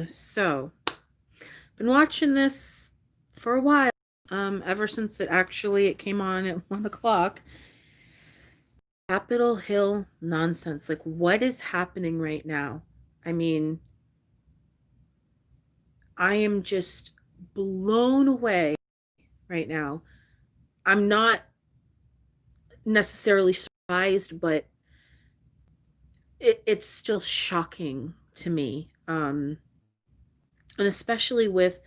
So, been watching this for a while. Ever since it came on at 1 o'clock. Capitol Hill nonsense. Like, what is happening right now? I mean, I am just blown away right now. I'm not necessarily surprised, but it's still shocking to me. And especially with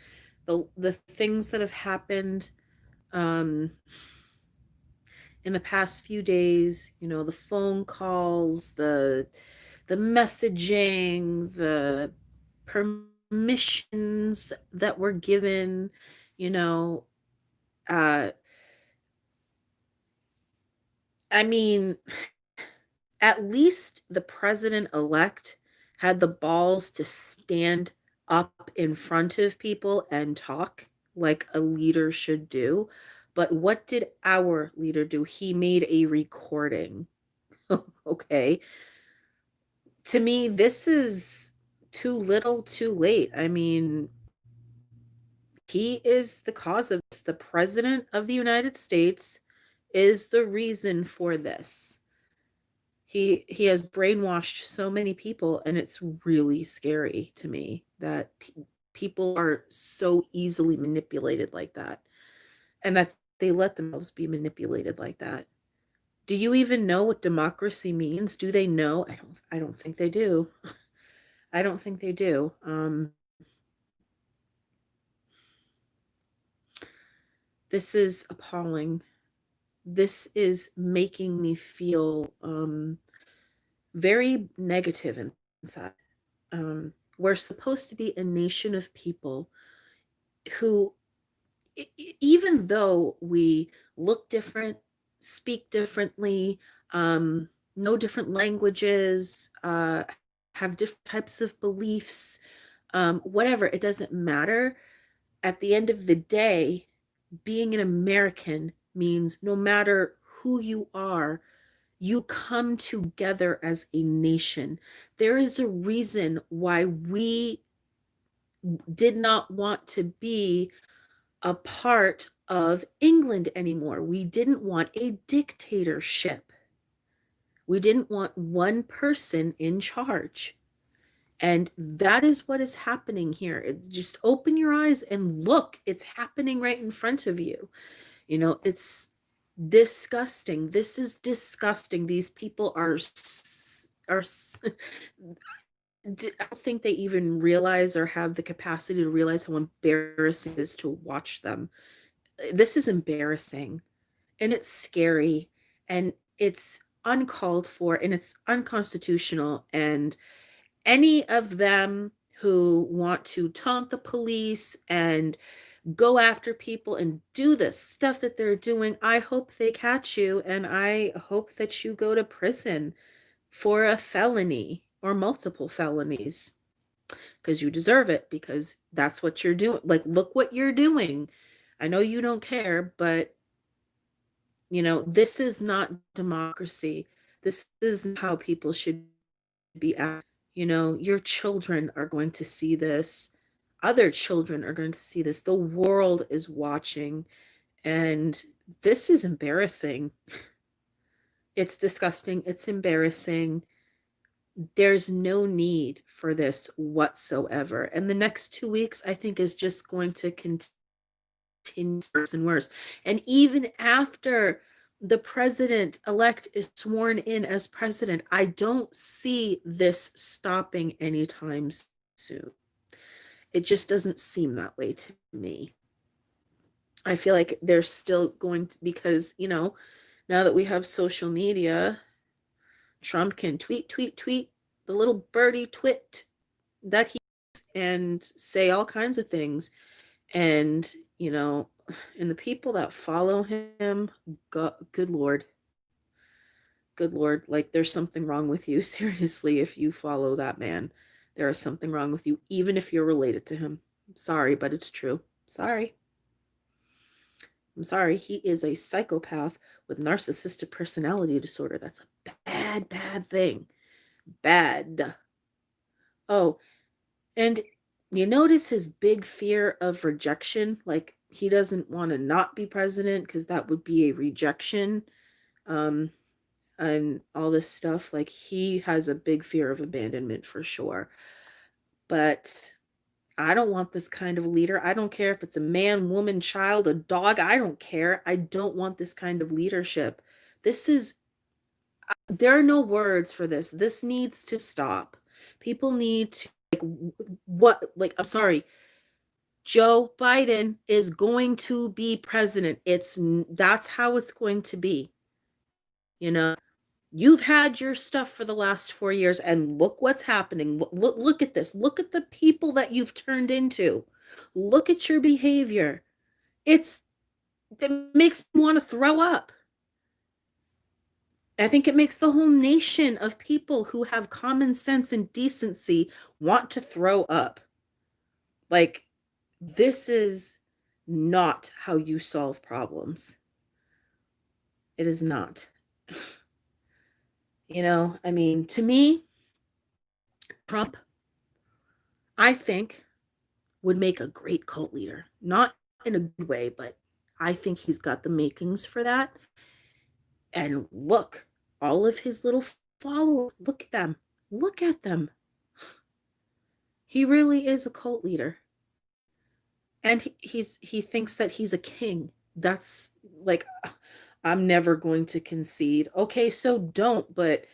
the things that have happened um in the past few days, the phone calls, the messaging, the permissions that were given, you know, uh I mean, at least the president-elect had the balls to stand up in front of people and talk like a leader should do. But what did our leader do? He made a recording. Okay. To me, this is too little, too late. I mean, he is the cause of this. The president of the United States is the reason for this. He has brainwashed so many people, and it's really scary to me that people are so easily manipulated like that, and that they let themselves be manipulated like that. Do you even know what democracy means? Do they know? I don't think they do. I don't think they do. This is appalling. This is making me feel very negative inside. We're supposed to be a nation of people who, even though we look different, speak differently, know different languages, have different types of beliefs, whatever, it doesn't matter. At the end of the day, being an American means no matter who you are, you come together as a nation. There is a reason why we did not want to be a part of England anymore. We didn't want a dictatorship. We didn't want one person in charge. And that is what is happening here. Just open your eyes and look. It's happening right in front of you. It's disgusting. This is disgusting. These people are I don't think they even realize or have the capacity to realize how embarrassing it is to watch them. This is embarrassing, and it's scary, and it's uncalled for, and it's unconstitutional. And any of them who want to taunt the police and go after people and do the stuff that they're doing, I hope they catch you, and I hope that you go to prison for a felony or multiple felonies, because you deserve it, because that's what you're doing. Like, look what you're doing. I know you don't care, but this is not democracy. This is how people should be acting. Your children are going to see this. Other children are going to see this. The world is watching, and this is embarrassing. It's disgusting. It's embarrassing. There's no need for this whatsoever. And the next 2 weeks, I think, is just going to continue worse and worse. And even after the president-elect is sworn in as president, I don't see this stopping anytime soon. It just doesn't seem that way to me. I feel like they're still going to, because, now that we have social media, Trump can tweet, the little birdie twit that he, and say all kinds of things. And, and the people that follow him, God, good Lord. Good Lord. Like, there's something wrong with you. Seriously, if you follow that man, there is something wrong with you, even if you're related to him. I'm sorry, but it's true. Sorry. I'm sorry. He is a psychopath with narcissistic personality disorder. That's a bad, bad thing. Bad. Oh, and You notice his big fear of rejection, like he doesn't want to not be president because that would be a rejection. Um, and all this stuff. Like he has a big fear of abandonment for sure. But I don't want this kind of leader. I don't care if it's a man, woman, child, a dog. I don't care. I don't want this kind of leadership. This is, there are no words for this. This needs to stop. People need to, like, what, like, I'm sorry. Joe Biden is going to be president. That's how it's going to be. You know, you've had your stuff for the last 4 years, and look what's happening. Look at this. Look at the people that you've turned into. Look at your behavior. It makes me want to throw up. I think it makes the whole nation of people who have common sense and decency want to throw up. Like, this is not how you solve problems. It is not. I mean, to me, Trump, I think, would make a great cult leader. Not in a good way, but I think he's got the makings for that. And look, all of his little followers, look at them. Look at them. He really is a cult leader. And he thinks that he's a king. That's like, I'm never going to concede. Okay, so don't, but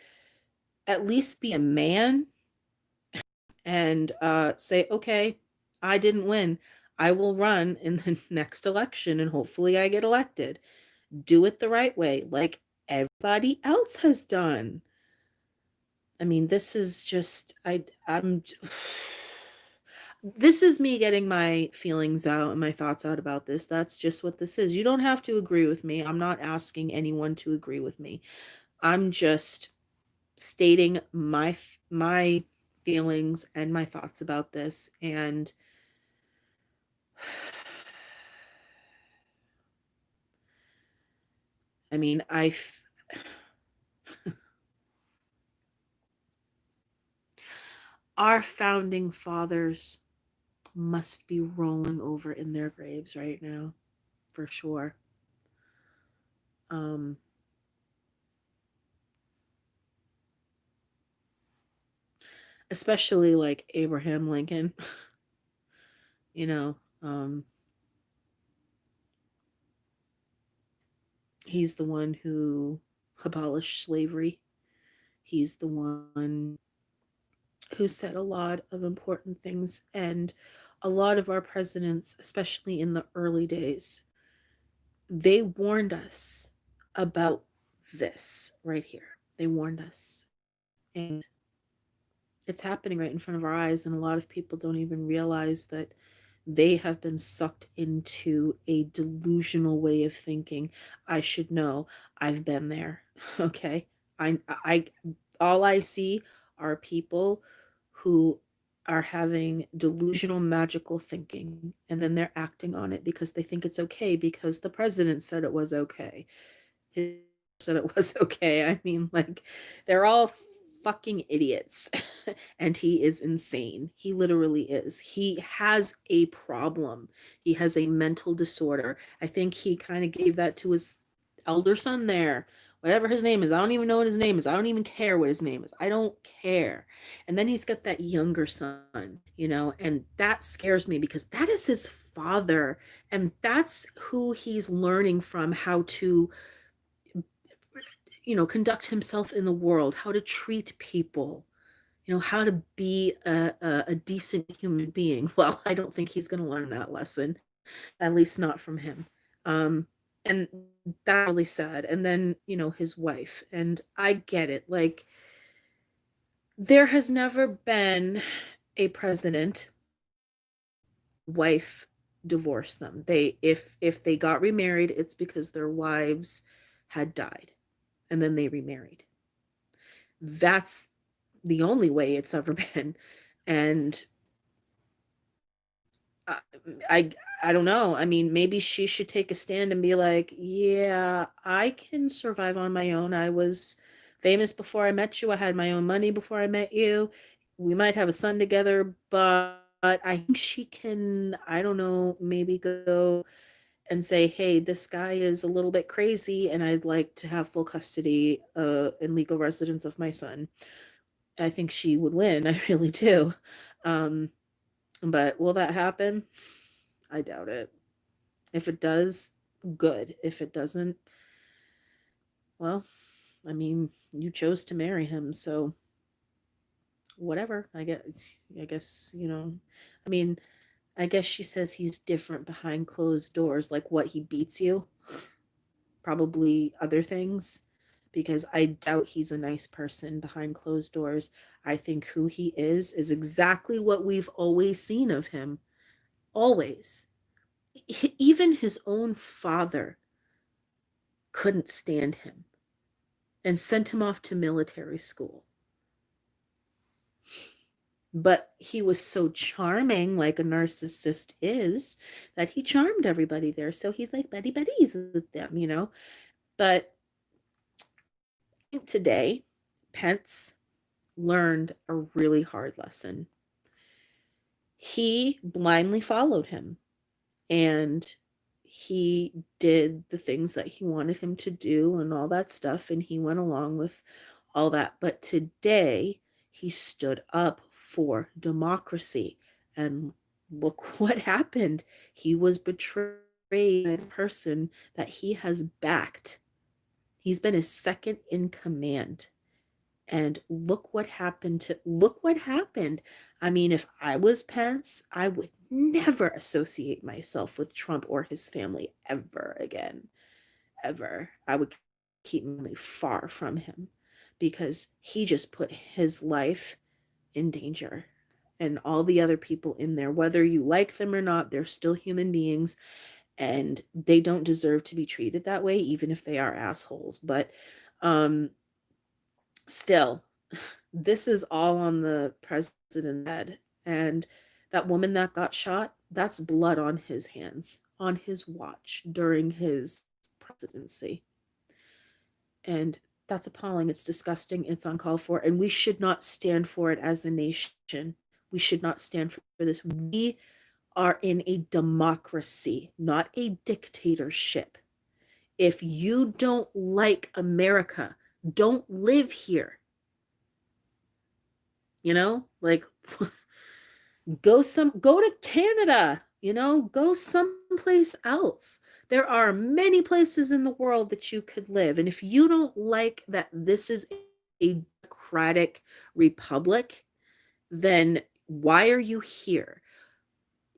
at least be a man and say, okay, I didn't win. I will run in the next election and hopefully I get elected. Do it the right way, like everybody else has done. I mean, this is just, I'm, this is me getting my feelings out and my thoughts out about this. That's just what this is. You don't have to agree with me. I'm not asking anyone to agree with me. I'm just stating my feelings and my thoughts about this. And I mean, our founding fathers must be rolling over in their graves right now, for sure. Um, Especially like Abraham Lincoln, you know, he's the one who abolished slavery. He's the one who said a lot of important things. And a lot of our presidents, especially in the early days, they warned us about this right here. They warned us. And it's happening right in front of our eyes. And a lot of people don't even realize that they have been sucked into a delusional way of thinking. I should know. I've been there. Okay. I, all I see are people who are having delusional magical thinking and then they're acting on it because they think it's okay because the president said it was okay. He said it was okay. I mean, like, they're all fucking idiots. And he is insane. He literally is. He has a problem. He has a mental disorder. I think he kind of gave that to his elder son there. Whatever his name is. I don't even know what his name is. I don't even care what his name is. I don't care. And then he's got that younger son, and that scares me because that is his father. And that's who he's learning from, how to conduct himself in the world, how to treat people, how to be a decent human being. Well, I don't think he's going to learn that lesson, at least not from him. And that's really sad. And then, his wife. And I get it. Like, there has never been a president wife divorce them. If they got remarried, it's because their wives had died and then they remarried. That's the only way it's ever been. And I, I I don't know. I mean, maybe she should take a stand and be like, yeah, I can survive on my own. I was famous before I met you. I had my own money before I met you. We might have a son together, but I think she can, I don't know, maybe go and say, hey, this guy is a little bit crazy and I'd like to have full custody and legal residence of my son. I think she would win. I really do. Um, but will that happen? I doubt it. If it does, good. If it doesn't, well, I mean, you chose to marry him, so whatever. I guess, I mean, I guess she says he's different behind closed doors, like what, he beats you? Probably other things, because I doubt he's a nice person behind closed doors. I think who he is exactly what we've always seen of him. Always. Even his own father couldn't stand him and sent him off to military school. But he was so charming, like a narcissist is, that he charmed everybody there. So he's like buddy buddies with them. But I think today, Pence learned a really hard lesson. He blindly followed him, and he did the things that he wanted him to do and all that stuff, and he went along with all that. But today, he stood up for democracy, and look what happened. He was betrayed by the person that he has backed. He's been his second in command. And look what happened. I mean, if I was Pence, I would never associate myself with Trump or his family ever again. Ever. I would keep me far from him, because he just put his life in danger. And all the other people in there, whether you like them or not, they're still human beings, and they don't deserve to be treated that way, even if they are assholes. But still, this is all on the president's head. And that woman that got shot, that's blood on his hands, on his watch during his presidency. And that's appalling. It's disgusting. It's uncalled for. And we should not stand for it as a nation. We should not stand for this. We are in a democracy, not a dictatorship. If you don't like America, don't live here. Like, go to Canada, go someplace else. There are many places in the world that you could live. And if you don't like that this is a democratic republic, then why are you here?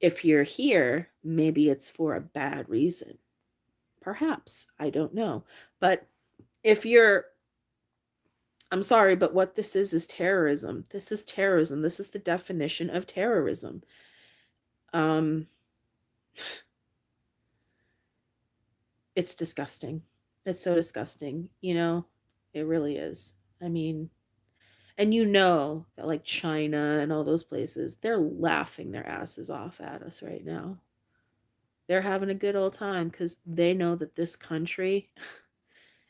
If you're here, maybe it's for a bad reason. Perhaps, I don't know. But if you're I'm sorry, but what this is terrorism. This is terrorism. This is the definition of terrorism. Um, it's disgusting. It's so disgusting, it really is. I mean, and that like China and all those places, they're laughing their asses off at us right now. They're having a good old time because they know that this country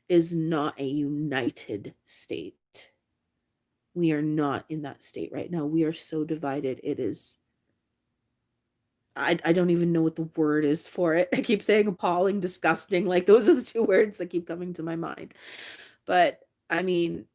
is not a united state. We are not in that state right now. We are so divided. It is, I don't even know what the word is for it. I keep saying appalling, disgusting. Like, those are the two words that keep coming to my mind. But I mean,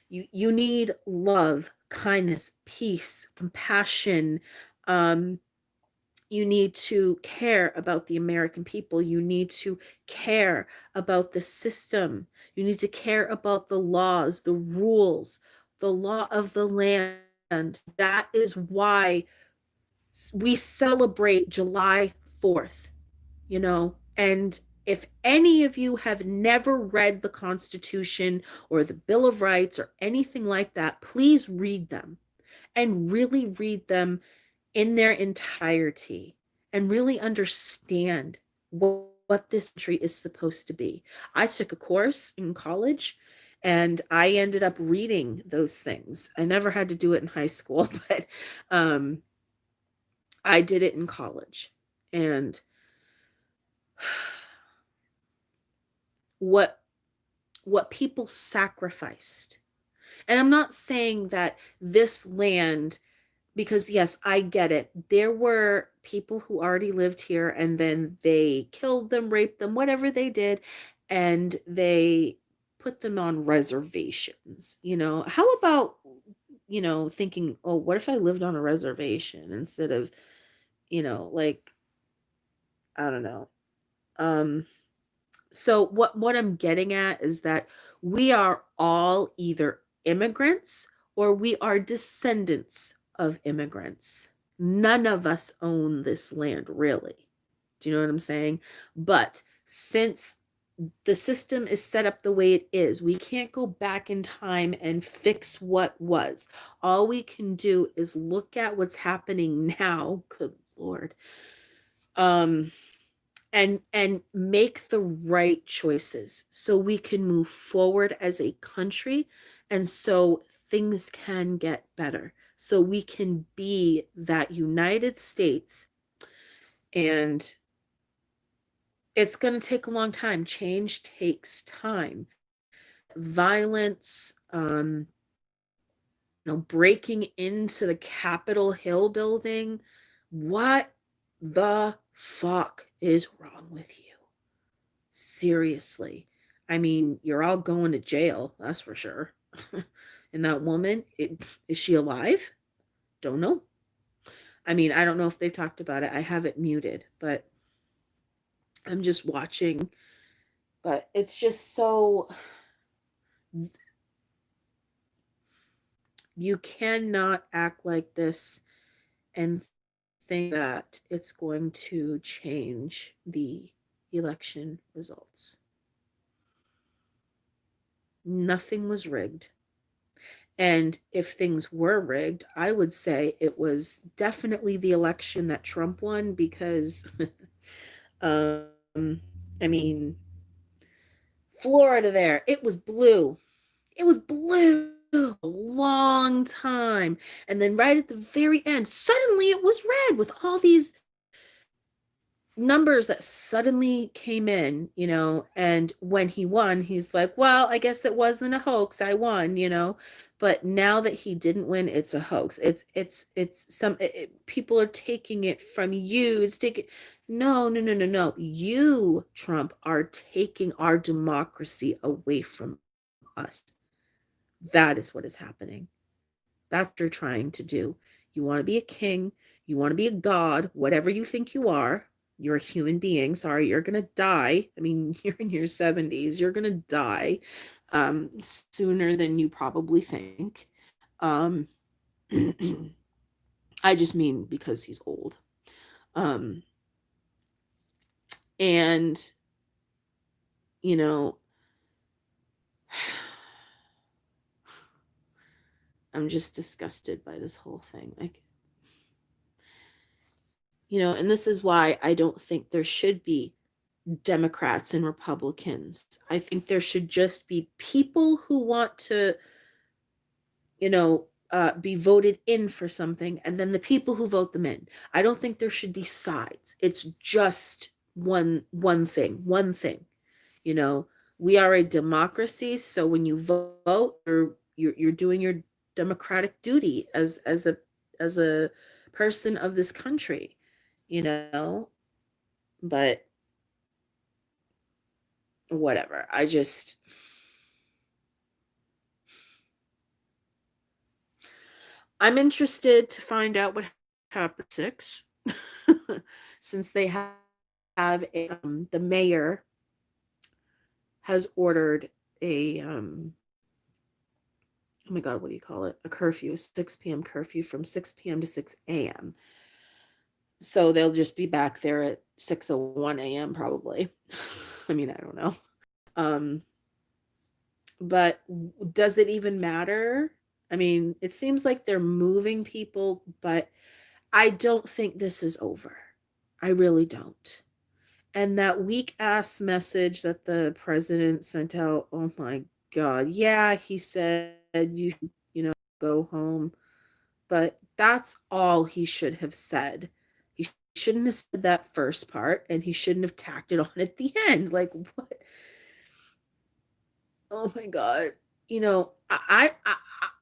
you need love, kindness, peace, compassion. You need to care about the American people. You need to care about the system. You need to care about the laws, the rules, the law of the land. That is why we celebrate July 4th, and if any of you have never read the Constitution or the Bill of Rights or anything like that, please read them, and really read them in their entirety, and really understand what this country is supposed to be. I took a course in college, and I ended up reading those things. I never had to do it in high school, but I did it in college. And what people sacrificed. And I'm not saying that this land, because yes, I get it. There were people who already lived here and then they killed them, raped them, whatever they did, and they put them on reservations. How about, thinking, oh, what if I lived on a reservation instead of, like, I don't know. Um, so what I'm getting at is that we are all either immigrants or we are descendants of immigrants. None of us own this land, really. Do you know what I'm saying? But since the system is set up the way it is, we can't go back in time and fix what was. All we can do is look at what's happening now. Good Lord. Um, and make the right choices so we can move forward as a country, and so things can get better, so we can be that United States. And it's going to take a long time. Change takes time. Violence, breaking into the Capitol Hill building. What the fuck is wrong with you? Seriously. I mean, you're all going to jail, that's for sure. And that woman, is she alive? Don't know. I mean, I don't know if they've talked about it. I have it muted, but I'm just watching. But it's just so. You cannot act like this and think that it's going to change the election results. Nothing was rigged. And if things were rigged, I would say it was definitely the election that Trump won because, I mean, Florida there, it was blue. It was blue a long time. And then right at the very end, suddenly it was red with all these numbers that suddenly came in, and when he won, he's like, well, I guess it wasn't a hoax. I won. But now that he didn't win, it's a hoax. It's some people are taking it from you. It's taking no, no, no, no, no. You, Trump, are taking our democracy away from us. That is what is happening. That's what you're trying to do. You want to be a king, you want to be a god, whatever you think you are. You're a human being. Sorry, you're going to die. I mean, you're in your 70s. You're going to die sooner than you probably think. Um, I just mean because he's old. And, you know, I'm just disgusted by this whole thing. Like, and this is why I don't think there should be Democrats and Republicans. I think there should just be people who want to, be voted in for something, and then the people who vote them in. I don't think there should be sides. It's just one thing, one thing. You know, we are a democracy, so when you vote, you're doing your democratic duty as a person of this country, you know. But whatever. I'm interested to find out what happened 6 since they have the mayor has ordered a oh my god, what do you call it? A curfew, 6 p.m. curfew from 6 p.m. to 6 a.m. So they'll just be back there at 6:01 a.m. probably. I mean, I don't know. Um, but does it even matter? I mean, it seems like they're moving people, but I don't think this is over. I really don't. And that weak ass message that the president sent out, oh my God. Yeah, he said go home. But that's all he should have said. He shouldn't have said that first part, and he shouldn't have tacked it on at the end. Like, what? Oh my God.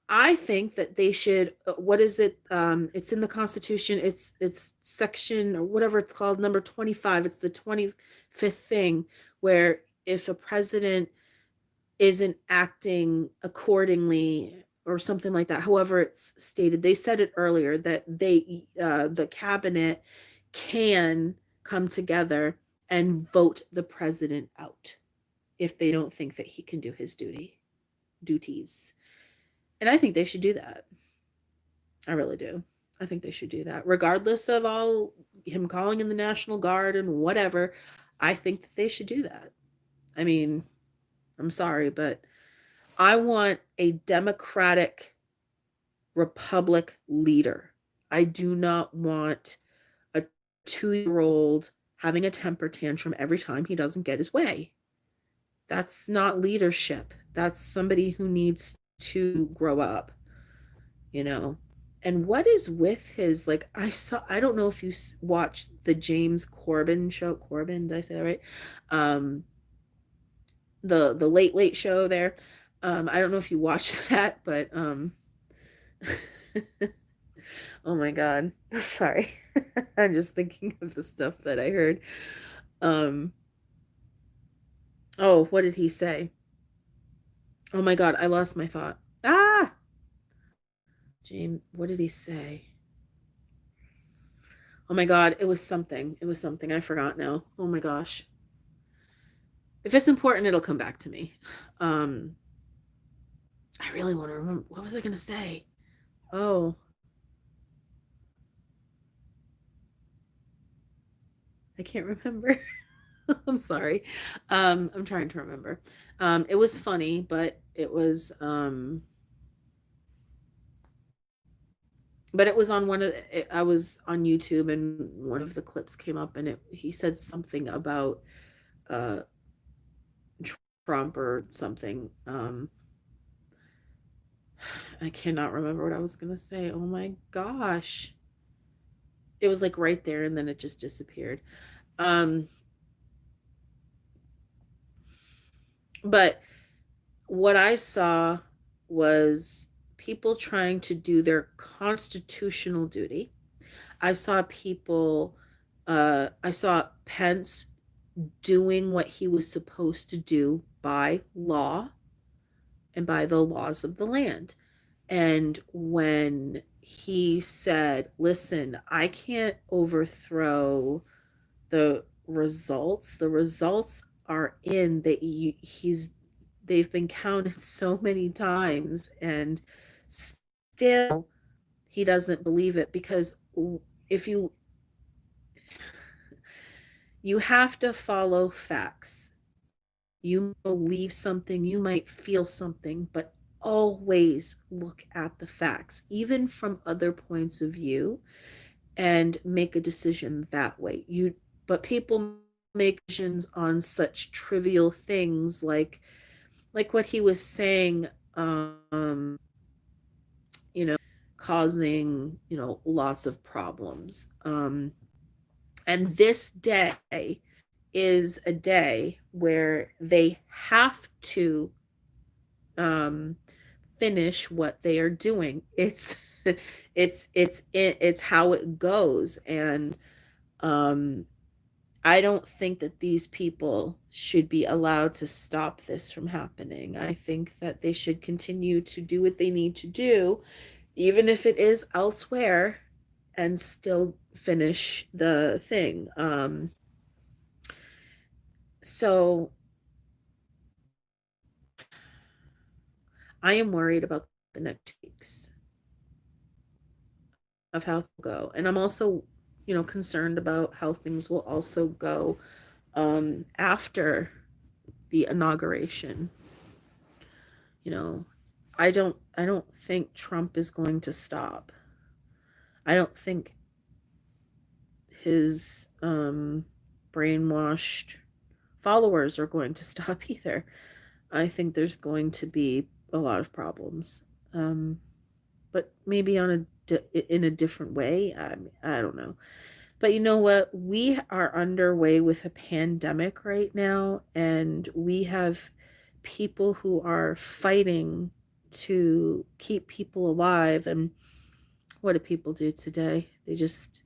I think that they should, what is it? It's in the Constitution. It's section or whatever it's called, number 25. It's the 25th thing where if a president isn't acting accordingly or something like that, however it's stated, they said it earlier that the cabinet can come together and vote the president out if they don't think that he can do his duties. And I think they should do that. I really do. I think they should do that. Regardless of all him calling in the National Guard and whatever, I think that they should do that. I mean, I'm sorry, but I want a democratic republic leader. I do not want a 2-year-old having a temper tantrum every time he doesn't get his way. That's not leadership. That's somebody who needs to grow up, you know. And what is with his, like, I don't know if you watched the James Corbin show. Corbin, did I say that right? The Late Late Show there. I don't know if you watched that, but oh my God. Sorry. I'm just thinking of the stuff that I heard. Oh, what did he say? Oh my God, I lost my thought. Ah! James, what did he say? Oh my God, it was something. It was something. I forgot now. Oh my gosh. If it's important, it'll come back to me. I really want to remember. What was I going to say? Oh, I can't remember. I'm sorry. I'm trying to remember. It was funny, but it was on I was on YouTube and one of the clips came up and he said something about uh Trump or something. I cannot remember what I was gonna say. Oh my gosh. It was like right there and then it just disappeared. Um, but what I saw was people trying to do their constitutional duty. I saw Pence doing what he was supposed to do by law and by the laws of the land. And when he said, listen, I can't overthrow the results are in that they've been counted so many times and still he doesn't believe it because if you have to follow facts. You believe something, you might feel something, but always look at the facts, even from other points of view, and make a decision that way. But people make decisions on such trivial things like what he was saying, you know, causing, lots of problems. And this day is a day where they have to finish what they are doing. It's how it goes, and I don't think that these people should be allowed to stop this from happening. I think that they should continue to do what they need to do, even if it is elsewhere, and still finish the thing. So I am worried about the next weeks of how they'll go. And I'm also, concerned about how things will also go after the inauguration. You know, I don't think Trump is going to stop. I don't think his brainwashed followers are going to stop either. I think there's going to be a lot of problems, but maybe in a different way. I don't know. But you know what? We are underway with a pandemic right now, and we have people who are fighting to keep people alive. And what do people do today? They just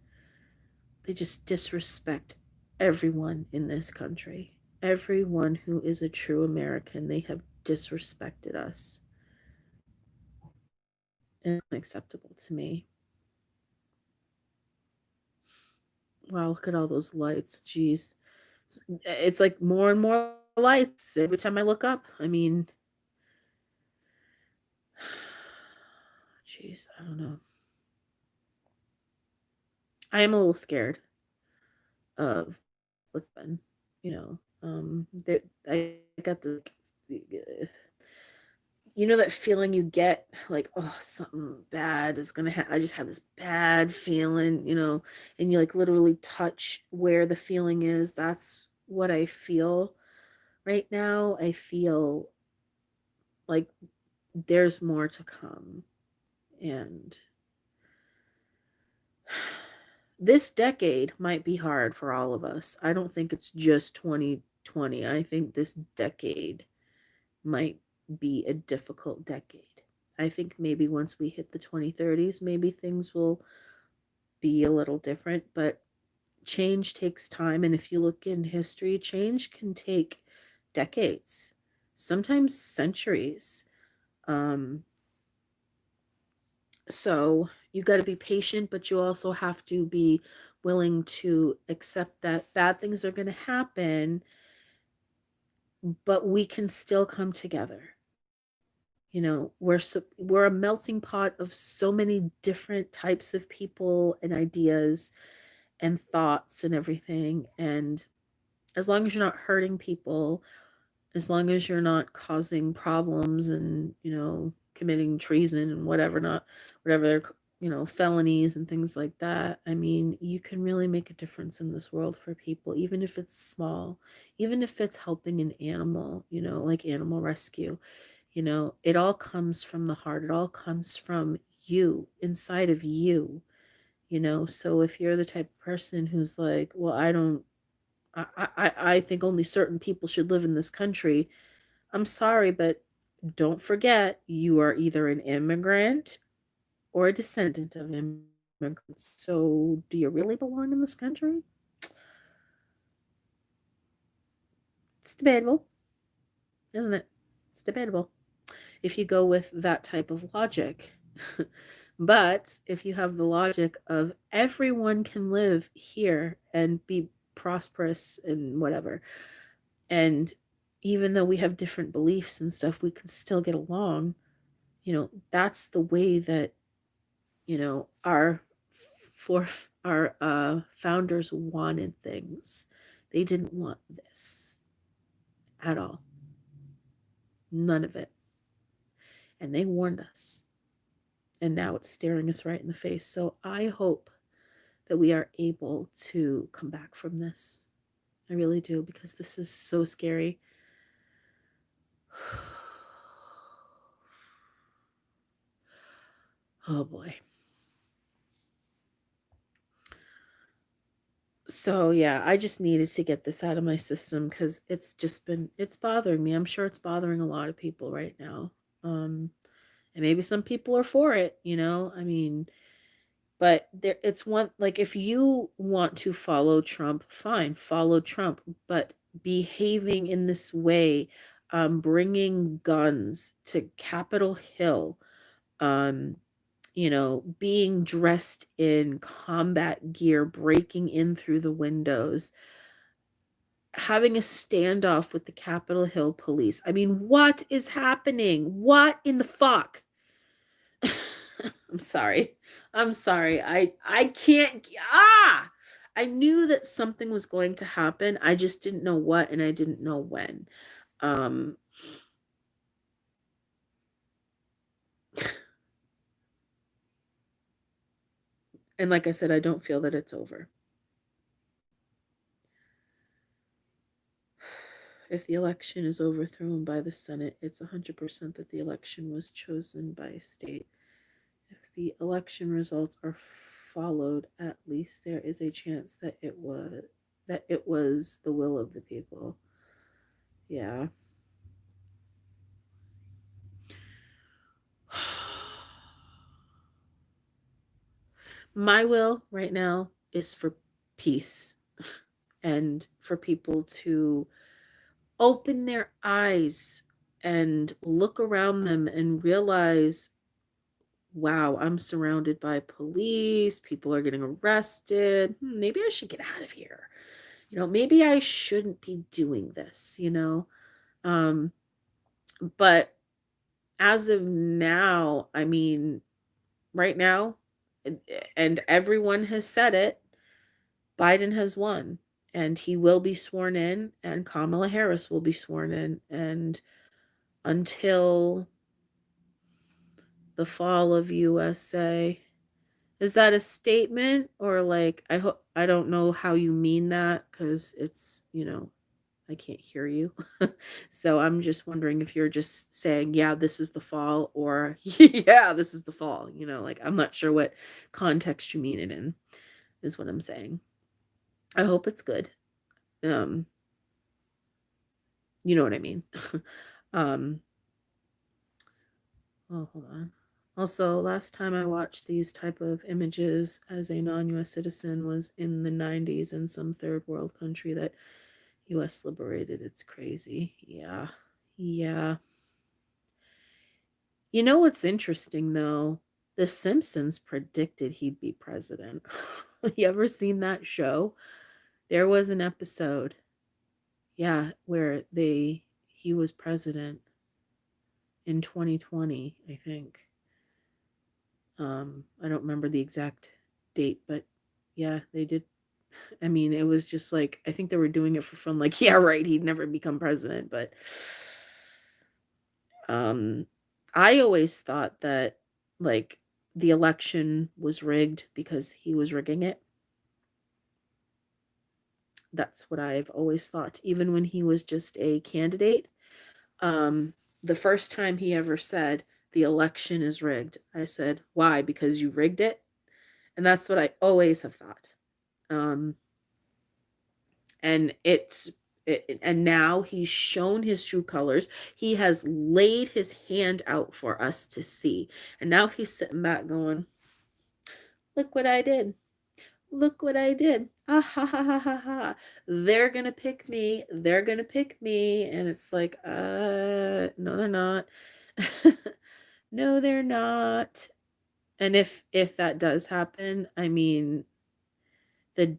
disrespect everyone in this country. Everyone who is a true American, they have disrespected us. And it's unacceptable to me. Wow, look at all those lights. Jeez. It's like more and more lights every time I look up. I mean, jeez, I don't know. I am a little scared of what's been, you know. There, I got you know that feeling you get like, oh, something bad is gonna happen. I just have this bad feeling, you know, and you like literally touch where the feeling is. That's what I feel right now. I feel like there's more to come. And this decade might be hard for all of us. I don't think it's just 2020. I think this decade might be a difficult decade. I think maybe once we hit the 2030s, maybe things will be a little different, but change takes time. And if you look in history, change can take decades, sometimes centuries. Um, so you got to be patient, but you also have to be willing to accept that bad things are going to happen, but we can still come together. You know, we're a melting pot of so many different types of people and ideas and thoughts and everything. And as long as you're not hurting people, as long as you're not causing problems and, you know, committing treason and whatever, you know, felonies and things like that, I mean, you can really make a difference in this world for people, even if it's small, even if it's helping an animal, you know, like animal rescue. You know, it all comes from the heart. It all comes from you, inside of you, you know. So if you're the type of person who's like, well, I don't, I think only certain people should live in this country, I'm sorry, but don't forget you are either an immigrant or a descendant of immigrants. So do you really belong in this country? It's debatable, isn't it? It's debatable if you go with that type of logic. But if you have the logic of everyone can live here and be prosperous and whatever, and even though we have different beliefs and stuff, we can still get along, you know, that's the way that, you know, for our founders wanted things. They didn't want this at all. None of it. And they warned us. And now it's staring us right in the face. So I hope that we are able to come back from this. I really do, because this is so scary. Oh boy. So yeah, I just needed to get this out of my system because it's bothering me. I'm sure it's bothering a lot of people right now. Um, and maybe some people are for it, you know? I mean, but there it's one, like, if you want to follow Trump, fine, follow Trump, but behaving in this way, bringing guns to Capitol Hill, um, you know, being dressed in combat gear, breaking in through the windows, having a standoff with the Capitol Hill police. I mean, what is happening? What in the fuck? I'm sorry. I'm sorry. I can't I knew that something was going to happen. I just didn't know what, and I didn't know when. Um and like I said, I don't feel that it's over. If the election is overthrown by the Senate, it's 100% that the election was chosen by state. If the election results are followed, at least there is a chance that it was the will of the people. Yeah. My will right now is for peace and for people to open their eyes and look around them and realize, wow, I'm surrounded by police, people are getting arrested. Maybe I should get out of here. Maybe I shouldn't be doing this. Um, but as of now, I mean, right now, and everyone has said it, Biden has won, and he will be sworn in, and Kamala Harris will be sworn in. And until the fall of USA, is that a statement, or like, I don't know how you mean that, because it's I can't hear you. So I'm just wondering if you're just saying, yeah, this is the fall, or yeah, this is the fall. Like, I'm not sure what context you mean it in, is what I'm saying. I hope it's good. Um, you know what I mean. um, oh, hold on. Also, last time I watched these type of images as a non-US citizen was in the 90s in some third world country that US liberated. It's crazy. Yeah. Yeah. You know what's interesting though? The Simpsons predicted he'd be president. You ever seen that show? There was an episode, yeah, where he was president in 2020, I think. I don't remember the exact date, but yeah, they did. I mean, it was just like, I think they were doing it for fun, like, yeah, right, he'd never become president, but um I always thought that, like, the election was rigged because he was rigging it. That's what I've always thought, even when he was just a candidate. Um, the first time he ever said the election is rigged, I said, why? Because you rigged it? And that's what I always have thought. Um, and and now he's shown his true colors. He has laid his hand out for us to see. And now he's sitting back going, look what I did. Look what I did. Ah, ha, ha, ha, ha, ha. They're going to pick me. They're going to pick me. And it's like, no, they're not. No, they're not. And if that does happen, I mean, the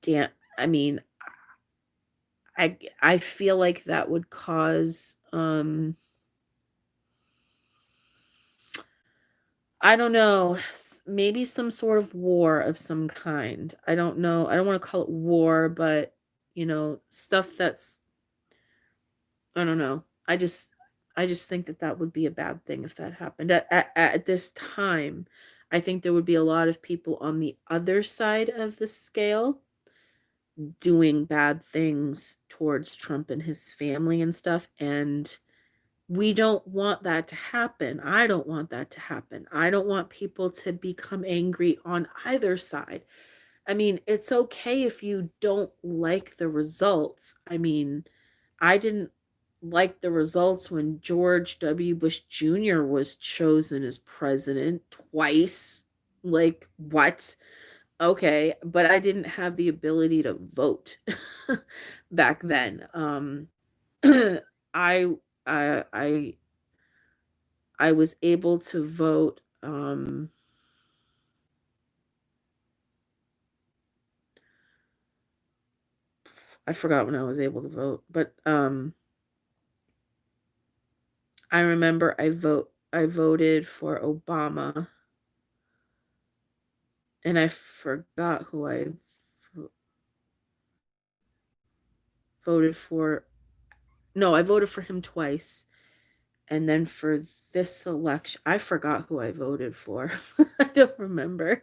damn, I mean, I feel like that would cause, I don't know, maybe some sort of war of some kind. I don't know. I don't want to call it war, but stuff that's, I don't know. I just think that that would be a bad thing if that happened. At this time, I think there would be a lot of people on the other side of the scale doing bad things towards Trump and his family and stuff, and we don't want that to happen. I don't want that to happen. I don't want people to become angry on either side. I mean, it's okay if you don't like the results. I mean, I didn't like the results when George W. Bush Jr. was chosen as president twice. Like, what? Okay, but I didn't have the ability to vote back then. I I I was able to vote. I forgot when I was able to vote, but I remember I voted for Obama, and I forgot who I voted for. No, I voted for him twice. And then for this election, I forgot who I voted for. I don't remember.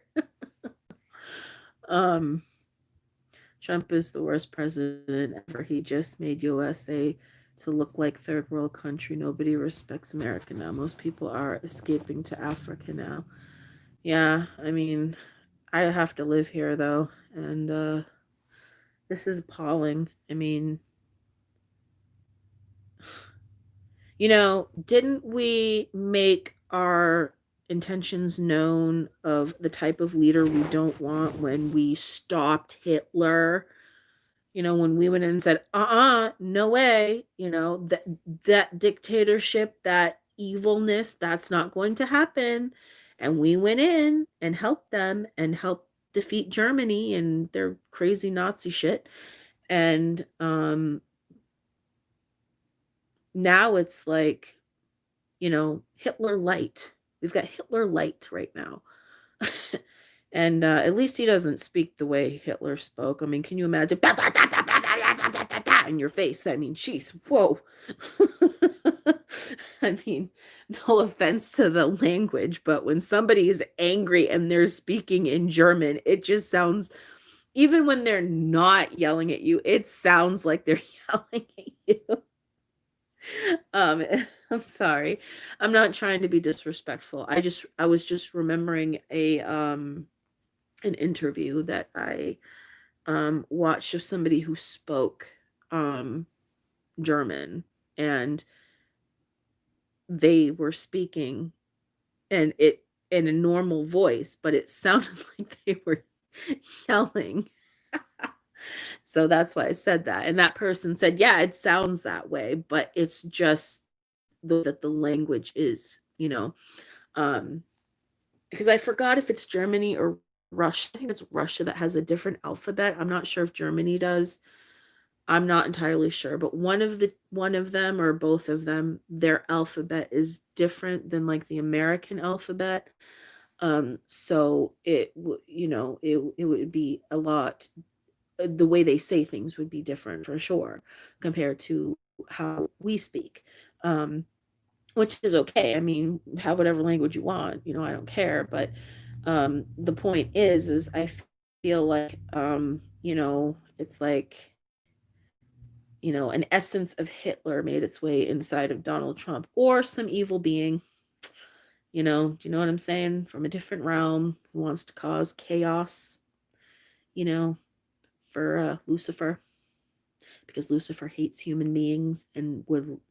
um Trump is the worst president ever. He just made USA to look like third world country. Nobody respects America now. Most people are escaping to Africa now. Yeah, I mean, I have to live here though, and this is appalling. I mean, didn't we make our intentions known of the type of leader we don't want when we stopped Hitler. When we went in and said, no way, that dictatorship, that evilness, that's not going to happen. And we went in and helped them and helped defeat Germany and their crazy Nazi shit. And now it's like, Hitler light. We've got Hitler light right now. And at least he doesn't speak the way Hitler spoke. I mean, can you imagine? In your face. I mean, jeez, whoa. I mean, no offense to the language, but when somebody is angry and they're speaking in German, it just sounds, even when they're not yelling at you, it sounds like they're yelling at you. I'm sorry. I'm not trying to be disrespectful. I was just remembering an interview that I watched of somebody who spoke German, and they were speaking and it in a normal voice, but it sounded like they were yelling. So that's why I said that. And that person said, yeah, it sounds that way, but it's just that the language is, because I forgot if it's Germany or Russia. I think it's Russia that has a different alphabet. I'm not sure if Germany does. I'm not entirely sure, but one of them or both of them, their alphabet is different than like the American alphabet. So it would be a lot, the way they say things would be different for sure compared to how we speak. Which is okay. I mean, have whatever language you want, I don't care, but the point is I feel like it's like, an essence of Hitler made its way inside of Donald Trump or some evil being, do you know what I'm saying? From a different realm who wants to cause chaos, for Lucifer, because Lucifer hates human beings and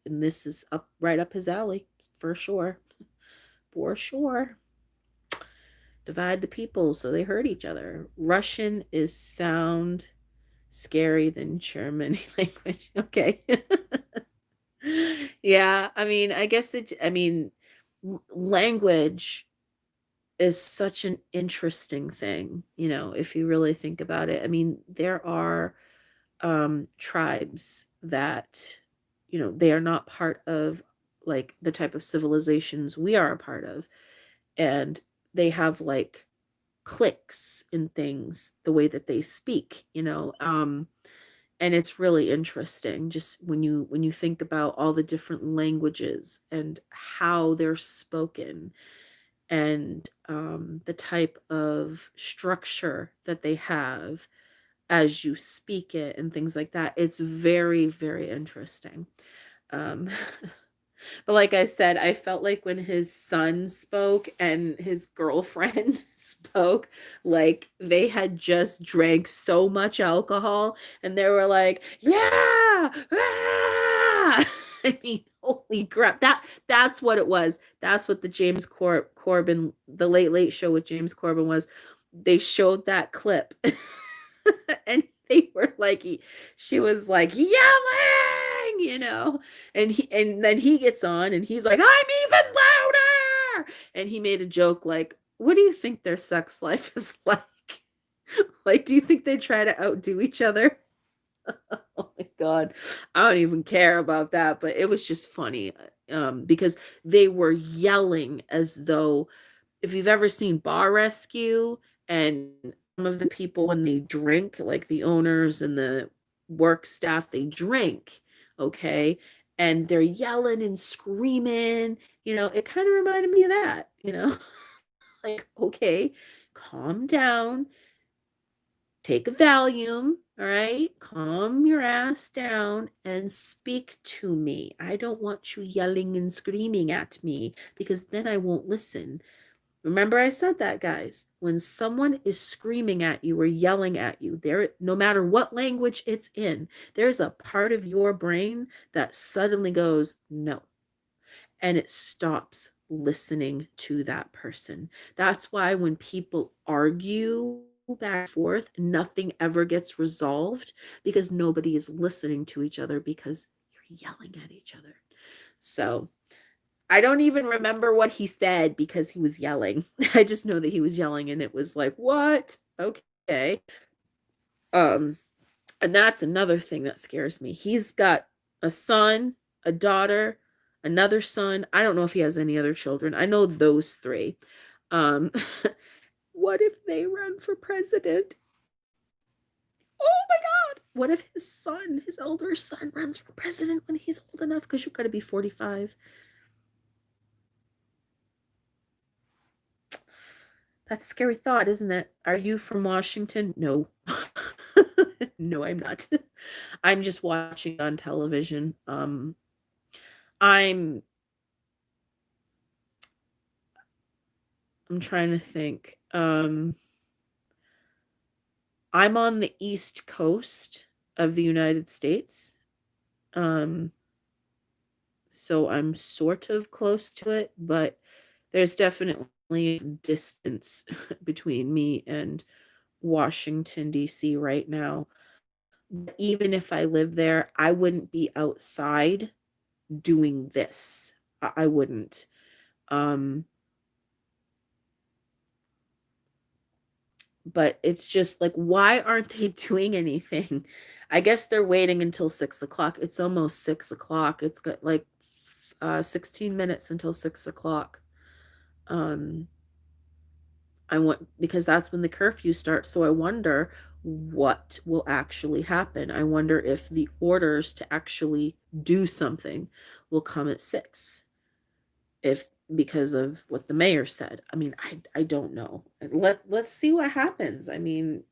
this is right up his alley for sure. For sure. Divide the people so they hurt each other. Russian is sound scary than German language. Okay. Yeah, I mean, language is such an interesting thing, if you really think about it. I mean, there are tribes that, they are not part of like the type of civilizations we are a part of. And they have like cliques and things, the way that they speak, and it's really interesting just when you think about all the different languages and how they're spoken, and the type of structure that they have as you speak it and things like that. It's very, very interesting. um But like I said, I felt like when his son spoke and his girlfriend spoke, like they had just drank so much alcohol and they were like, yeah, ah! I mean, holy crap. That's what it was. That's what the Corbin, the Late Late Show with James Corbin was. They showed that clip and they were like, she was like yelling, and then he gets on and he's like, I'm even louder. And he made a joke like, what do you think their sex life is like? Like, do you think they try to outdo each other? Oh my God. I don't even care about that, but it was just funny because they were yelling as though, if you've ever seen Bar Rescue, and some of the people when they drink, like the owners and the work staff, they drink, okay? And they're yelling and screaming, it kind of reminded me of that, like, okay, calm down, take a Valium, all right? Calm your ass down and speak to me. I don't want you yelling and screaming at me because then I won't listen. Remember I said that, guys. When someone is screaming at you or yelling at you, no matter what language it's in, there's a part of your brain that suddenly goes, no. and it stops listening to that person. That's why when people argue back and forth, nothing ever gets resolved because nobody is listening to each other because you're yelling at each other. So I don't even remember what he said because he was yelling. I just know that he was yelling and it was like, what? Okay. Um, and that's another thing that scares me. He's got a son, a daughter, another son. I don't know if he has any other children. I know those three. Um, what if they run for president? Oh my God. What if his son, his elder son, runs for president when he's old enough? Because you got to be 45. That's a scary thought, isn't it? Are you from Washington? No. No, I'm not. I'm just watching on television. I'm I'm trying to think. I'm on the East Coast of the United States. Um, so I'm sort of close to it, but there's definitely distance between me and Washington, D.C. right now. Even if I live there, I wouldn't be outside doing this. I wouldn't. Um, but it's just like, why aren't they doing anything? I guess they're waiting until 6 o'clock. It's almost 6 o'clock. It's got like 16 minutes until 6 o'clock. Um, I want because that's when the curfew starts. So I wonder what will actually happen. I wonder if the orders to actually do something will come at 6. If because of what the mayor said. I mean, I don't know. Let's see what happens. I mean,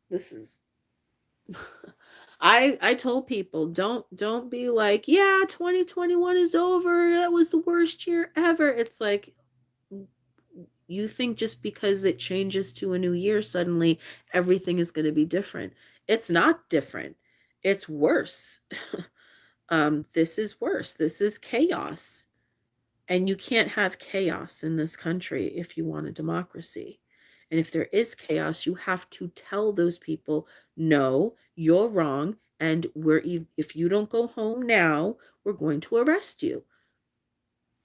this is I told people don't be like, yeah, 2021 is over. That was the worst year ever. It's like you think just because it changes to a new year suddenly everything is going to be different. It's not different. It's worse. This is worse. This is chaos. And you can't have chaos in this country if you want a democracy. And if there is chaos, you have to tell those people, no, you're wrong. And if you don't go home now, we're going to arrest you.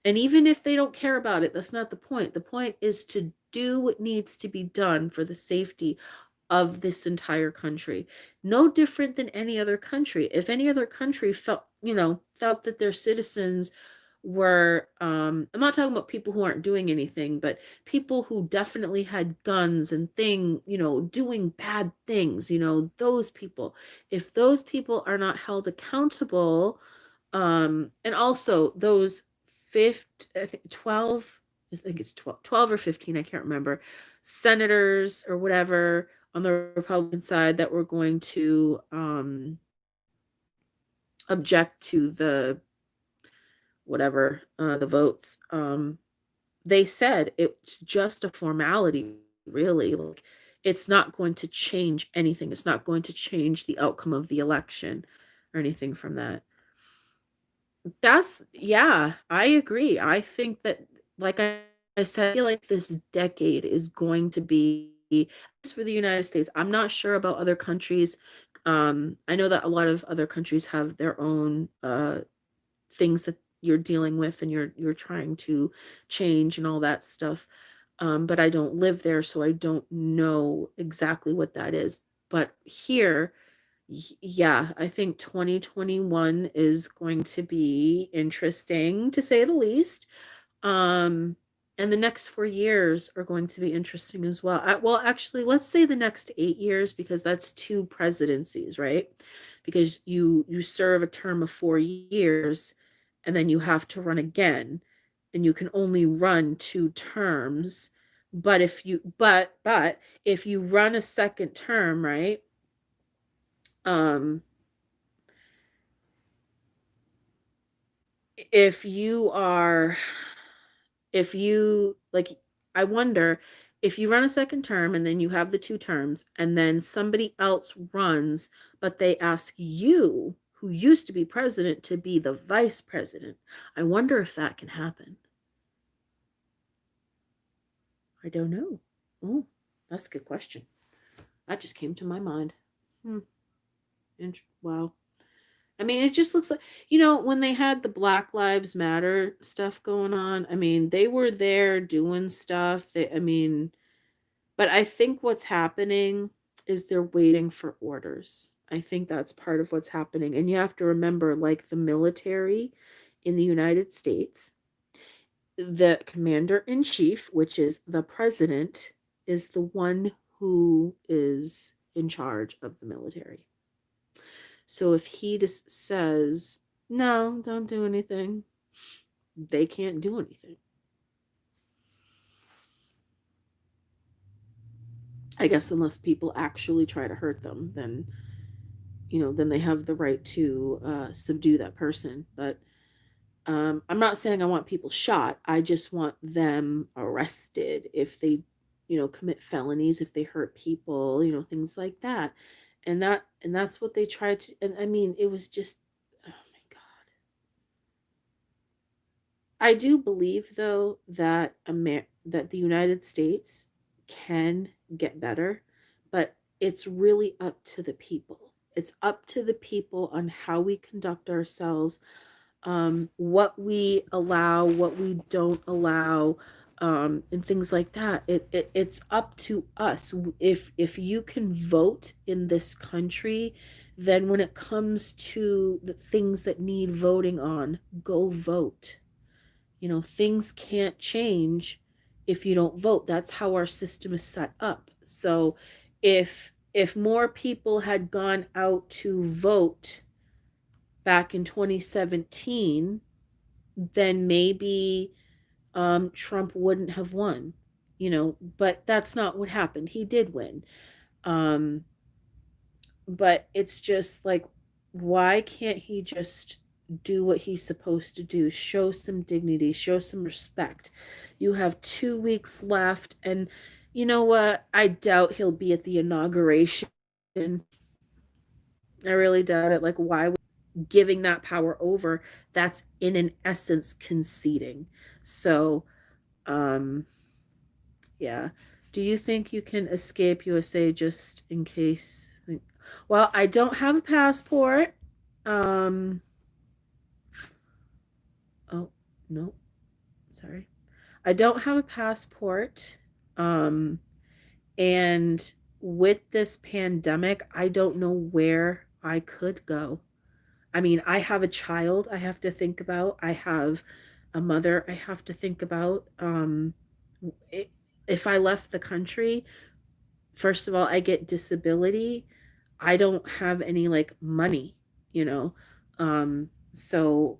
And even if they don't care about it, that's not the point. The point is to do what needs to be done for the safety of this entire country. No different than any other country. If any other country felt that their citizens were I'm not talking about people who aren't doing anything, but people who definitely had guns and doing bad things, those people. If those people are not held accountable, and also those 12, I think it's 12 or 15, I can't remember, senators or whatever on the Republican side that were going to object to the whatever the votes. They said it's just a formality, really. Like, it's not going to change anything. It's not going to change the outcome of the election or anything from that. Yeah, I agree. I think that, like I said, I feel like this decade is going to be for the United States. I'm not sure about other countries. I know that a lot of other countries have their own things that you're dealing with and you're trying to change and all that stuff. But I don't live there, so I don't know exactly what that is. But here, yeah, I think 2021 is going to be interesting to say the least. Um, and the next 4 years are going to be interesting as well. Well, actually, let's say the next 8 years because that's two presidencies, right? Because you serve a term of 4 years, and then you have to run again, and you can only run 2 terms. But if you run a second term, right? Um, if you are if you like I wonder if you run a second term and then you have the 2 terms and then somebody else runs but they ask you who used to be president to be the vice president. I wonder if that can happen. I don't know. Oh, that's a good question. That just came to my mind. Hmm. Wow. I mean, it just looks like, when they had the Black Lives Matter stuff going on, I mean, they were there doing stuff. But I think what's happening is they're waiting for orders. I think that's part of what's happening. And you have to remember, like the military in the United States, the commander in chief, which is the president, is the one who is in charge of the military. So if he just says, no, don't do anything, they can't do anything. I guess unless people actually try to hurt them, then they have the right to subdue that person. But I'm not saying I want people shot. I just want them arrested if they, commit felonies, if they hurt people, things like that. And that's what they tried to. And I mean, it was just, oh my God. I do believe though that that the United States can get better, but it's really up to the people. It's up to the people on how we conduct ourselves, what we allow, what we don't allow, and things like that. It's up to us. If you can vote in this country, then when it comes to the things that need voting on, go vote. Things can't change if you don't vote. That's how our system is set up. So if more people had gone out to vote back in 2017, then maybe Trump wouldn't have won, but that's not what happened. He did win. Um, but it's just like, why can't he just do what he's supposed to do? Show some dignity, show some respect. You have 2 weeks left, and you know what? I doubt he'll be at the inauguration. I really doubt it. Like, why would giving that power over? That's in an essence conceding. So, um, yeah. Do you think you can escape USA just in case? Well, I don't have a passport. Um, oh, no, sorry. I don't have a passport. Um, and with this pandemic, I don't know where I could go. I mean, I have a child I have to think about. I have a mother I have to think about. It, if I left the country, first of all, I get disability. I don't have any like money, you know. So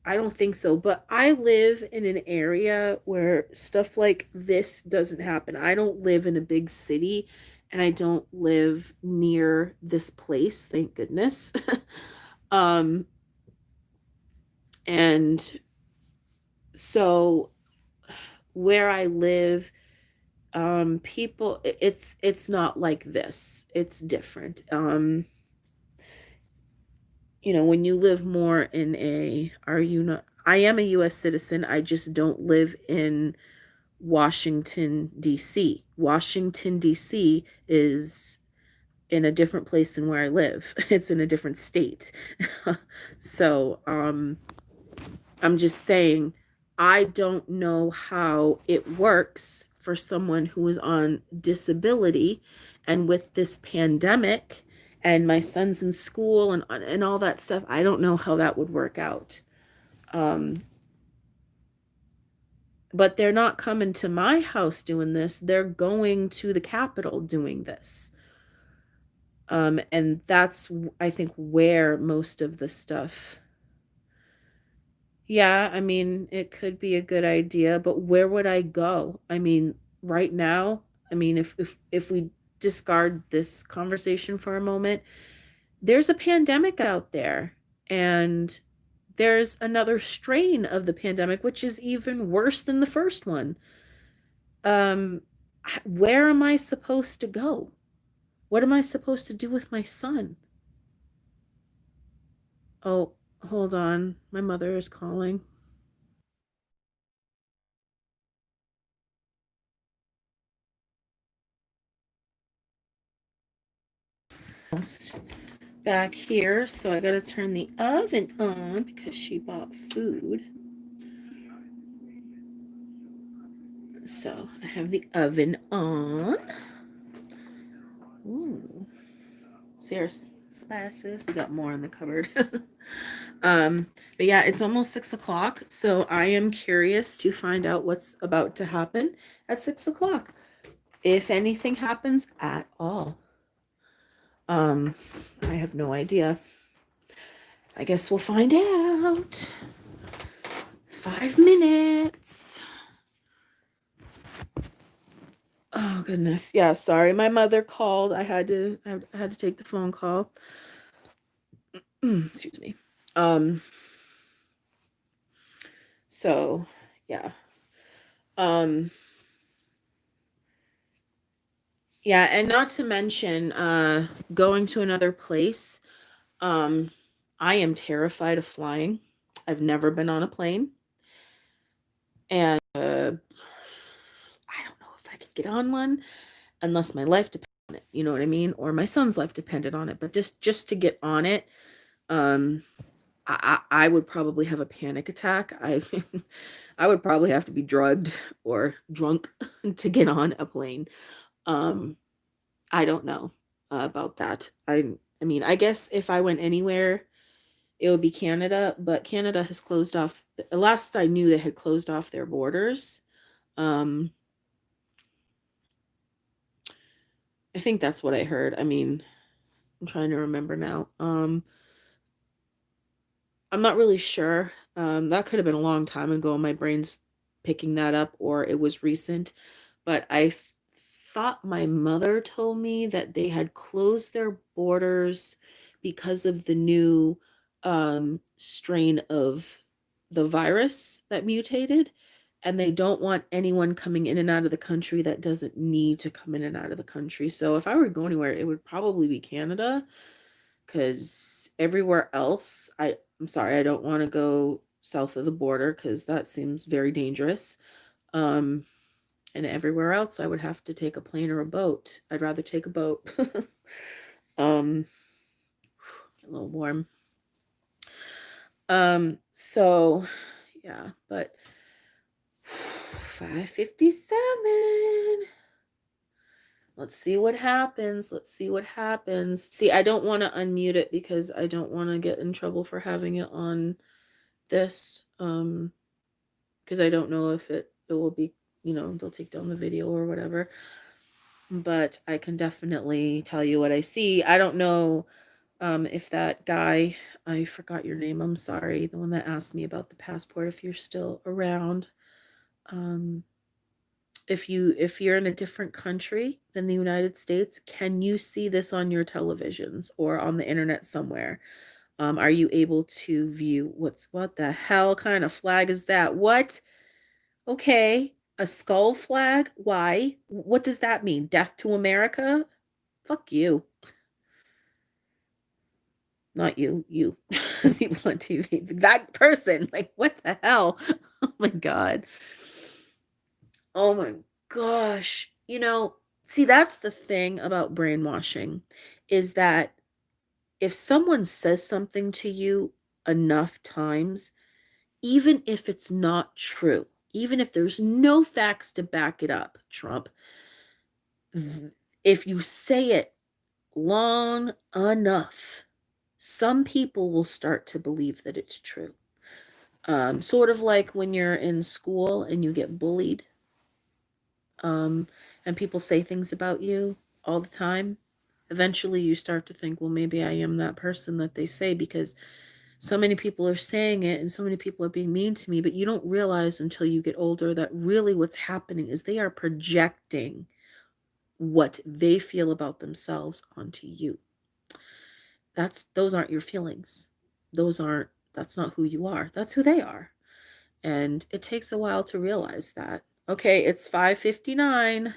I don't think so, but I live in an area where stuff like this doesn't happen. I don't live in a big city and I don't live near this place, thank goodness. um and so where I live, people, it's not like this. It's different. When you live more in a, are you not, I am a US citizen. I just don't live in Washington DC. Washington DC is in a different place than where I live. It's in a different state. So, I'm just saying, I don't know how it works for someone who is on disability, and with this pandemic and my son's in school and all that stuff, I don't know how that would work out. Um, but they're not coming to my house doing this. They're going to the Capitol doing this. And that's, I think, where most of the stuff. Yeah, I mean, it could be a good idea, but where would I go? I mean, right now, I mean, if we discard this conversation for a moment, there's a pandemic out there, and there's another strain of the pandemic which is even worse than the first one. Um, where am I supposed to go? What am I supposed to do with my son? Oh, hold on. My mother is calling. Almost back here, so I gotta turn the oven on because she bought food. So I have the oven on. Ooh, Sarah slices. We got more in the cupboard. But yeah, it's almost 6 o'clock, so I am curious to find out what's about to happen at 6 o'clock, if anything happens at all. I have no idea. I guess we'll find out. 5 minutes. Oh goodness. Yeah, sorry. My mother called. I had to take the phone call. Excuse me. Um so yeah. Um yeah, and not to mention going to another place. Um I am terrified of flying. I've never been on a plane, and I don't know if I could get on one unless my life depended on it, you know what I mean? Or my son's life depended on it. But just to get on it, um, I would probably have a panic attack. I would probably have to be drugged or drunk to get on a plane. Um, I don't know about that. I mean, I guess if I went anywhere, it would be Canada, but Canada has closed off. The last I knew, they had closed off their borders. Um, I think that's what I heard. I mean, I'm trying to remember now. I'm not really sure. That could have been a long time ago. My brain's picking that up, or it was recent. But thought my mother told me that they had closed their borders because of the new strain of the virus that mutated, and they don't want anyone coming in and out of the country that doesn't need to come in and out of the country. So if I were to go anywhere, it would probably be Canada, because everywhere else, I'm sorry, I don't want to go south of the border because that seems very dangerous. Um, and everywhere else, I would have to take a plane or a boat. I'd rather take a boat. um, a little warm. So yeah, but 5:57. Let's see what happens. Let's see what happens. See, I don't want to unmute it because I don't want to get in trouble for having it on this. Because I don't know if it will be, they'll take down the video or whatever. But I can definitely tell you what I see. I don't know if that guy, I forgot your name, I'm sorry, the one that asked me about the passport, if you're still around. Um, if you're in a different country than the United States, can you see this on your televisions or on the internet somewhere? Are you able to view what the hell kind of flag is that? What? Okay, a skull flag? Why? What does that mean? Death to America? Fuck you. Not you, you. People on TV. That person. Like, what the hell? Oh my God. Oh my gosh. See, that's the thing about brainwashing, is that if someone says something to you enough times, even if it's not true, even if there's no facts to back it up, Trump, if you say it long enough, some people will start to believe that it's true. Sort of like when you're in school and you get bullied, um, and people say things about you all the time. Eventually, you start to think, well, maybe I am that person that they say, because so many people are saying it and so many people are being mean to me. But you don't realize until you get older that really what's happening is they are projecting what they feel about themselves onto you. Those aren't your feelings. That's not who you are. That's who they are. And it takes a while to realize that. Okay, it's 5:59.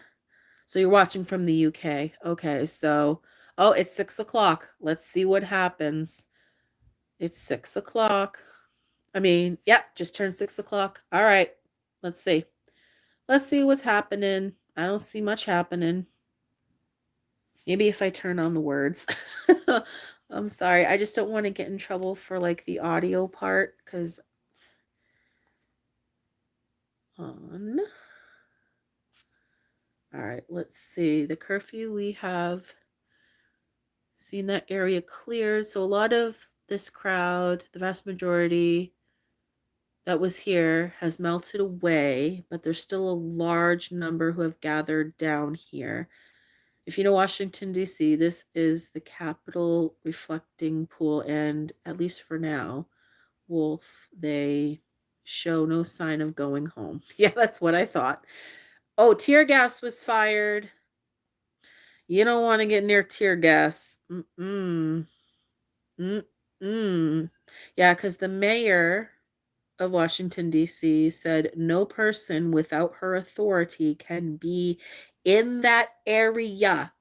So you're watching from the UK. Okay, so, oh, it's 6 o'clock. Let's see what happens. It's 6 o'clock. I mean, yep, just turned 6 o'clock. All right, let's see. Let's see what's happening. I don't see much happening. Maybe if I turn on the words. I'm sorry. I just don't want to get in trouble for like the audio part because on. All right, let's see. The curfew, we have seen that area cleared. So a lot of this crowd, the vast majority that was here, has melted away, but there's still a large number who have gathered down here. If you know Washington, D.C., this is the capital reflecting pool, and at least for now, Wolf, they show no sign of going home. Yeah, that's what I thought. Oh, tear gas was fired. You don't want to get near tear gas. Mm-mm. Mm-mm. Yeah, because the mayor of Washington, D.C. said no person without her authority can be in that area,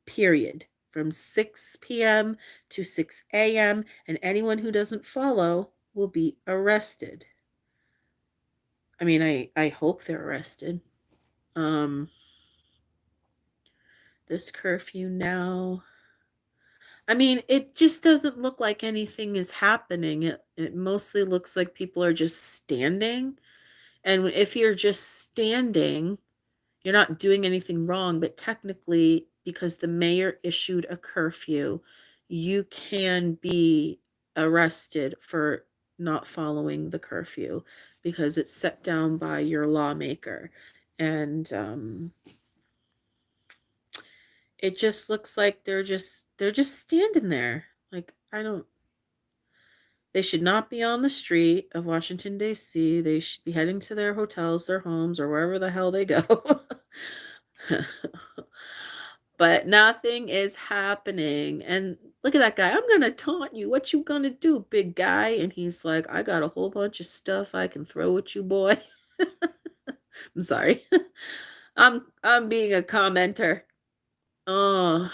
period, from 6 p.m. to 6 a.m., and anyone who doesn't follow will be arrested. I mean, I hope they're arrested. Um, this curfew now. I mean, it just doesn't look like anything is happening. It mostly looks like people are just standing. And if you're just standing, you're not doing anything wrong. But technically, because the mayor issued a curfew, you can be arrested for not following the curfew because it's set down by your lawmaker. And it just looks like they're just standing there. Like, I don't, they should not be on the street of Washington, D.C. They should be heading to their hotels, their homes, or wherever the hell they go. But nothing is happening. And look at that guy. I'm going to taunt you. What you going to do, big guy? And he's like, I got a whole bunch of stuff I can throw at you, boy. I'm sorry. I'm being a commenter. Oh.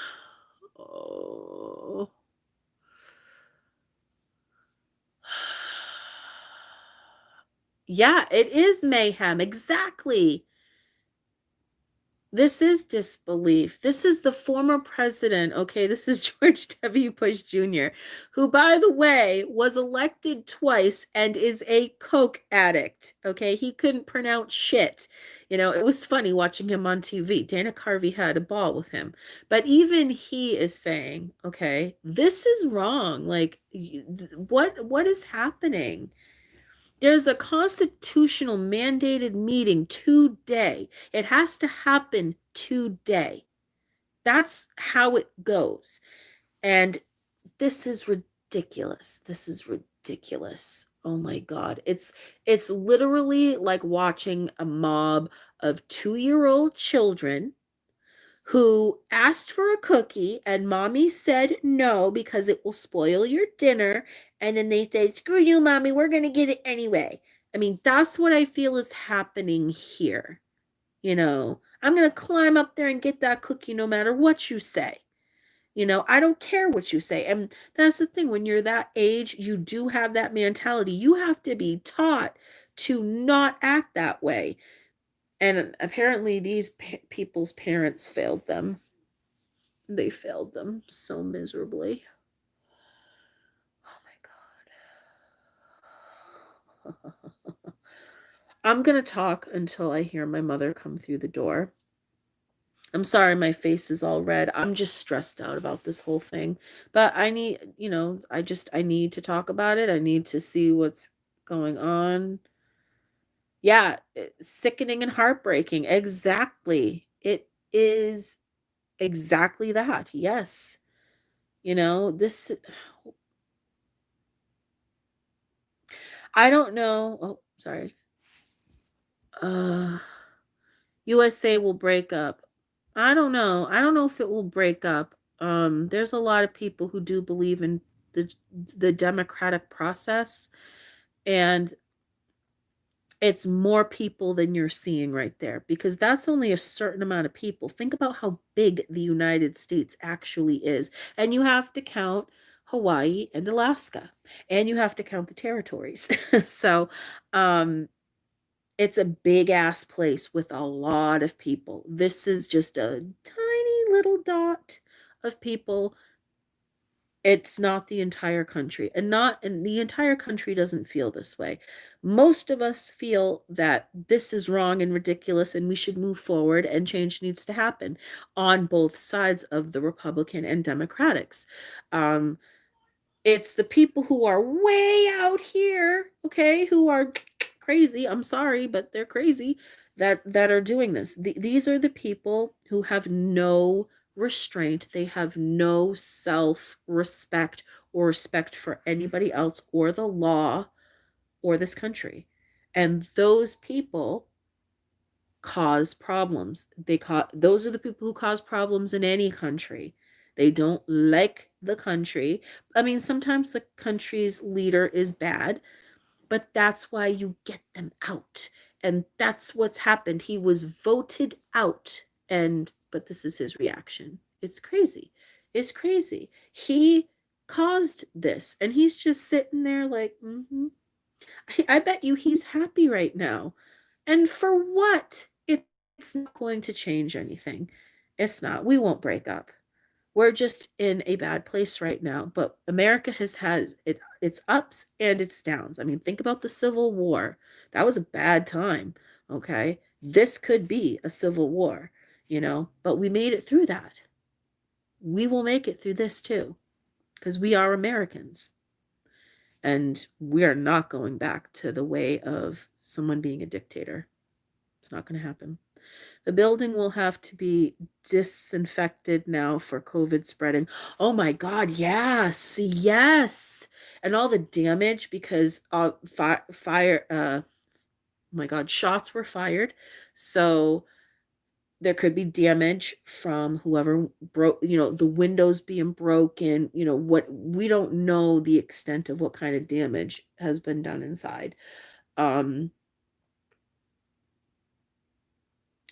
Oh. Yeah, it is mayhem. Exactly. This is disbelief. This is the former president. Okay, this is George W. Bush Jr., who, by the way, was elected twice and is a coke addict. Okay, he couldn't pronounce shit. You know, it was funny watching him on TV. Dana Carvey had a ball with him. But even he is saying, okay, this is wrong. Like, what is happening? There's a constitutional mandated meeting today. It has to happen today. That's how it goes. And this is ridiculous. This is ridiculous. Oh my God. It's literally like watching a mob of 2-year-old children who asked for a cookie and mommy said no because it will spoil your dinner. And then they said, screw you, mommy, we're going to get it anyway. I mean, that's what I feel is happening here. You know, I'm going to climb up there and get that cookie no matter what you say. You know, I don't care what you say. And that's the thing. When you're that age, you do have that mentality. You have to be taught to not act that way. And apparently, these people's parents failed them. They failed them so miserably. Oh my God. I'm going to talk until I hear my mother come through the door. I'm sorry my face is all red. I'm just stressed out about this whole thing. But I need, I need to talk about it. I need to see what's going on. Yeah, sickening and heartbreaking. Exactly. It is exactly that. Yes. This, I don't know. Oh, sorry. Uh, USA will break up. I don't know. I don't know if it will break up. There's a lot of people who do believe in the democratic process, and it's more people than you're seeing right there because that's only a certain amount of people. Think about how big the United States actually is. And you have to count Hawaii, and Alaska. And you have to count the territories. So it's a big ass place with a lot of people. This is just a tiny little dot of people. It's not the entire country, and the entire country doesn't feel this way. Most of us feel that this is wrong and ridiculous and we should move forward and change needs to happen on both sides of the Republican and Democrats. Um, it's the people who are way out here, okay, who are crazy. I'm sorry, but they're crazy that are doing this. These are the people who have no restraint. They have no self-respect or respect for anybody else or the law or this country. And those people cause problems. Those are the people who cause problems in any country. They don't like the country. I mean, sometimes the country's leader is bad, but that's why you get them out. And that's what's happened. He was voted out, and but this is his reaction. It's crazy. It's crazy. He caused this, and he's just sitting there like, mm-hmm. I bet you he's happy right now. And for what? It's not going to change anything. It's not. We won't break up. We're just in a bad place right now. But America has its ups and its downs. I mean, think about the Civil War. That was a bad time. Okay. This could be a civil war, but we made it through that. We will make it through this too, because we are Americans. And we are not going back to the way of someone being a dictator. It's not going to happen. The building will have to be disinfected now for COVID spreading. Oh my God, yes, yes. And all the damage because fire, oh my God, shots were fired. So there could be damage from whoever broke, the windows being broken, what we don't know the extent of what kind of damage has been done inside.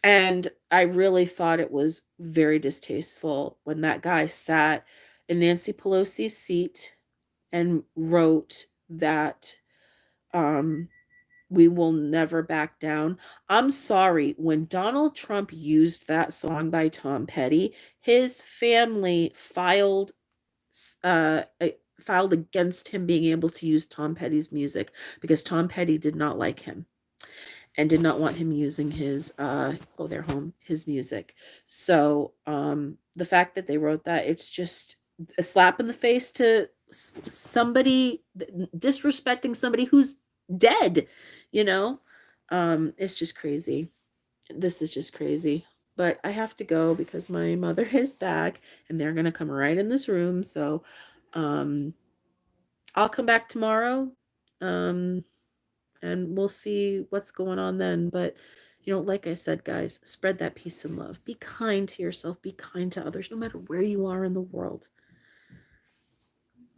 And I really thought it was very distasteful when that guy sat in Nancy Pelosi's seat and wrote that we will never back down. I'm sorry, when Donald Trump used that song by Tom Petty, his family uh, filed against him being able to use Tom Petty's music because Tom Petty did not like him and did not want him using his their home, his music. So the fact that they wrote that, it's just a slap in the face to somebody disrespecting somebody who's dead, it's just crazy. This is just crazy. But I have to go because my mother is back and they're gonna come right in this room. So I'll come back tomorrow. Um and we'll see what's going on then. But, like I said, guys, spread that peace and love. Be kind to yourself. Be kind to others, no matter where you are in the world.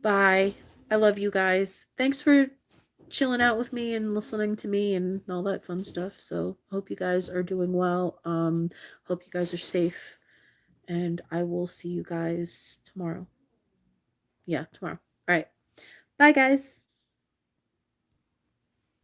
Bye. I love you guys. Thanks for chilling out with me and listening to me and all that fun stuff. So hope you guys are doing well. Hope you guys are safe. And I will see you guys tomorrow. Yeah, tomorrow. All right. Bye, guys.